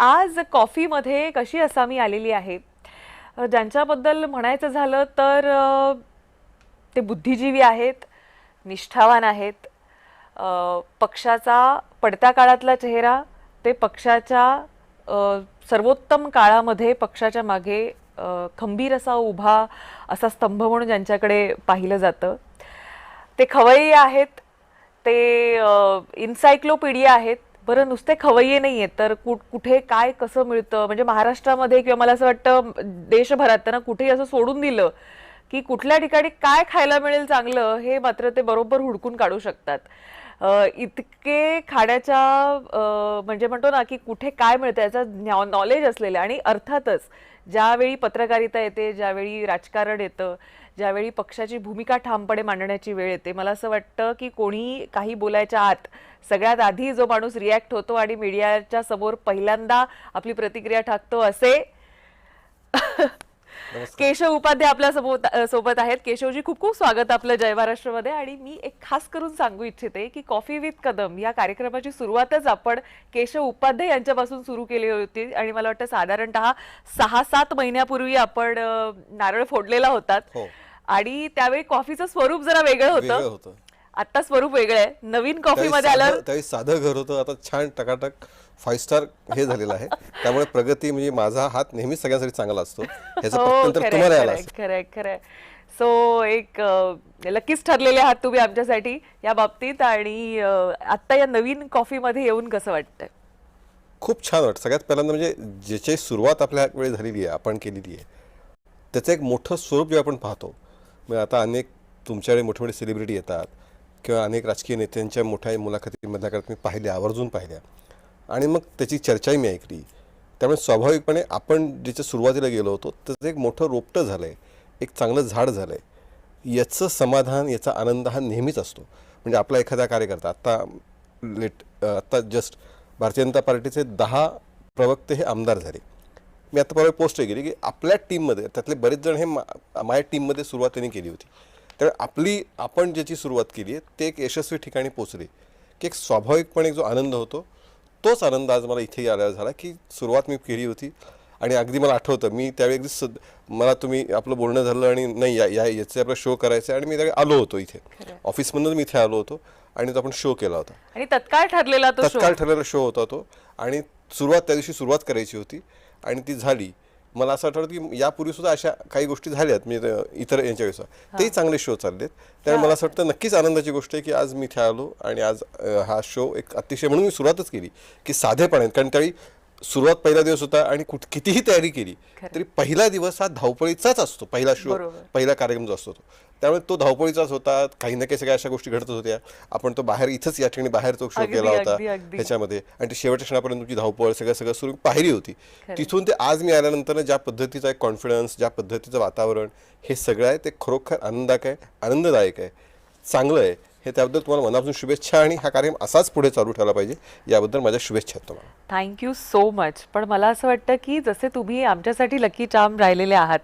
आज कॉफीमध्ये कशी असामी आलेली आहे, ज्यांच्याबद्दल म्हणायचं झालं तर ते बुद्धिजीवी आहेत, निष्ठावान आहेत, पक्षाचा पडत्या काळातला चेहरा, ते पक्षाच्या सर्वोत्तम काळामध्ये पक्षाच्या मागे खंबीर असा उभा असा स्तंभ म्हणून ज्यांच्याकडे पाहिलं जातं, ते खवय्ये आहेत, ते इन्सायक्लोपीडिया आहेत. बरं, नुसते खवय्ये नाही आहेत तर कुठे काय कसं मिळतं, म्हणजे महाराष्ट्रामध्ये किंवा मला असं वाटतं देशभरात त्यांना कुठेही असं सोडून दिलं की कुठल्या ठिकाणी काय खायला मिळेल चांगलं हे मात्र ते बरोबर हुडकून काढू शकतात. इतके खाण्याच्या म्हणजे म्हणतो ना की कुठे काय मिळतं याचा नॉलेज असलेले, आणि अर्थातच ज्यावेळी पत्रकारिता येते, ज्यावेळी राजकारण येतं, ज्यावेळी पक्षाची भूमिका ठामपणे मांडण्याची वेळ येते, मला असं वाटतं की कोणी काही बोलायच्या आत सगळ्यात आधी जो माणूस रिॲक्ट होतो आणि मीडियाच्या समोर पहिल्यांदा आपली प्रतिक्रिया टाकतो असे केशव उपाध्याय आपल्या सोबत आहेत. केशवजी, खूप खूप स्वागत आपलं जय महाराष्ट्रमध्ये. आणि मी एक खास करून सांगू इच्छिते की कॉफी विथ कदम या कार्यक्रमाची सुरुवातच आपण केशव उपाध्याय यांच्यापासून सुरू केली होती, आणि मला वाटतं साधारणतः 6-7 महिन्यापूर्वी आपण नारळ फोडलेला होता. आणि त्यावेळी कॉफीचं स्वरूप जरा वेगळं होतं. आता स्वरूप वेगळं आहे. नवीन कॉफी मध्ये आलं त्यावेळी साधं घर होतं, आता छान टकाटक 5 स्टार हे झालेलं आहे. त्यामुळे प्रगती म्हणजे माझा हात नेहमी सगळ्यांसाठी चांगला असतो, ह्याचा पटकन तुम्हाला आला असेल. खरंय खरंय. सो एक लकीच ठरलेले आहात तुम्ही आमच्यासाठी या बाबतीत. आणि आता या नवीन कॉफी मध्ये येऊन कसं वाटतंय? खूप छान वाटतं. सगळ्यात पहिल्यांदा म्हणजे ज्याची सुरुवात आपल्या वेळी झालेली आहे, आपण केलेली आहे, त्याचं एक मोठं स्वरूप जे आपण पाहतो. म्हणजे आता अनेक तुमच्याकडे मोठे मोठे सेलिब्रिटी येतात किंवा अनेक राजकीय नेत्यांच्या मोठ्या मुलाखतीमधल्या करत मी पाहिल्या, आवर्जून पाहिल्या, आणि मग त्याची चर्चाही मी ऐकली. त्यामुळे स्वाभाविकपणे आपण ज्याच्या सुरुवातीला गेलो होतो त्याचं एक मोठं रोपटं झालं आहे, एक चांगलं झाड झालं आहे. याचं समाधान, याचा आनंद हा नेहमीच असतो. म्हणजे आपला एखादा कार्यकर्ता आत्ता जस्ट भारतीय जनता पार्टीचे 10 प्रवक्ते हे आमदार झाले. मी आता परवा पोस्ट केली की आपल्या टीममध्ये त्यातले बरेच जण हे माझ्या टीममध्ये सुरुवात त्यांनी केली होती. त्यामुळे आपण ज्याची सुरुवात केली आहे ते एक यशस्वी ठिकाणी पोचले की एक स्वाभाविकपणे जो आनंद होतो तोच आनंद आज मला इथे आल्यावर झाला की सुरुवात मी केली होती. आणि अगदी मला आठवतं, मी त्यावेळी अगदी मला तुम्ही आपलं बोलणं झालं आणि नाही याचे आपला शो करायचा, आणि मी त्यावेळी आलो होतो इथे ऑफिसमधून, मी इथे आलो होतो आणि तो आपण शो केला होता. आणि तत्काळ ठरलेला शो होता तो. आणि त्या दिवशी सुरुवात करायची होती आणि ती झाली. मला असं आठवतं की यापूर्वी सुद्धा अशा काही गोष्टी झाल्यात, म्हणजे इतर यांच्या वेळेस तेही चांगले शो चाललेत. त्यामुळे मला असं वाटतं नक्कीच आनंदाची गोष्ट आहे की आज मी इथे आलो आणि आज हा शो एक अतिशय, म्हणून मी सुरुवातच केली की साधेपणाने. कारण त्यावेळी सुरुवात पहिला दिवस होता आणि कितीही तयारी केली तरी पहिला दिवस हा धावपळीचाच असतो. पहिला शो, पहिला कार्यक्रम जो असतो तो, त्यामुळे तो धावपळीचाच होता. काही ना काही सगळ्या अशा गोष्टी घडत होत्या. आपण तो बाहेर इथंच या ठिकाणी बाहेर तो शो केला होता ह्याच्यामध्ये, आणि ते शेवटच्या क्षणापर्यंत तुमची धावपळ सगळं सुरू पाहिली होती. तिथून ते आज मी आल्यानंतर ज्या पद्धतीचा एक कॉन्फिडन्स, ज्या पद्धतीचं वातावरण, हे सगळं आहे ते खरोखर आनंददायक आहे, चांगलं आहे. हे त्याबद्दल तुम्हाला मनापासून शुभेच्छा, आणि हा कार्यक्रम असाच पुढे चालू ठेवला पाहिजे याबद्दल माझ्या शुभेच्छा आहेत तुम्हाला. Thank you so much. पण मला असं वाटतं की जसे तुम्ही आमच्यासाठी लकी चार्म राहिलेले आहात,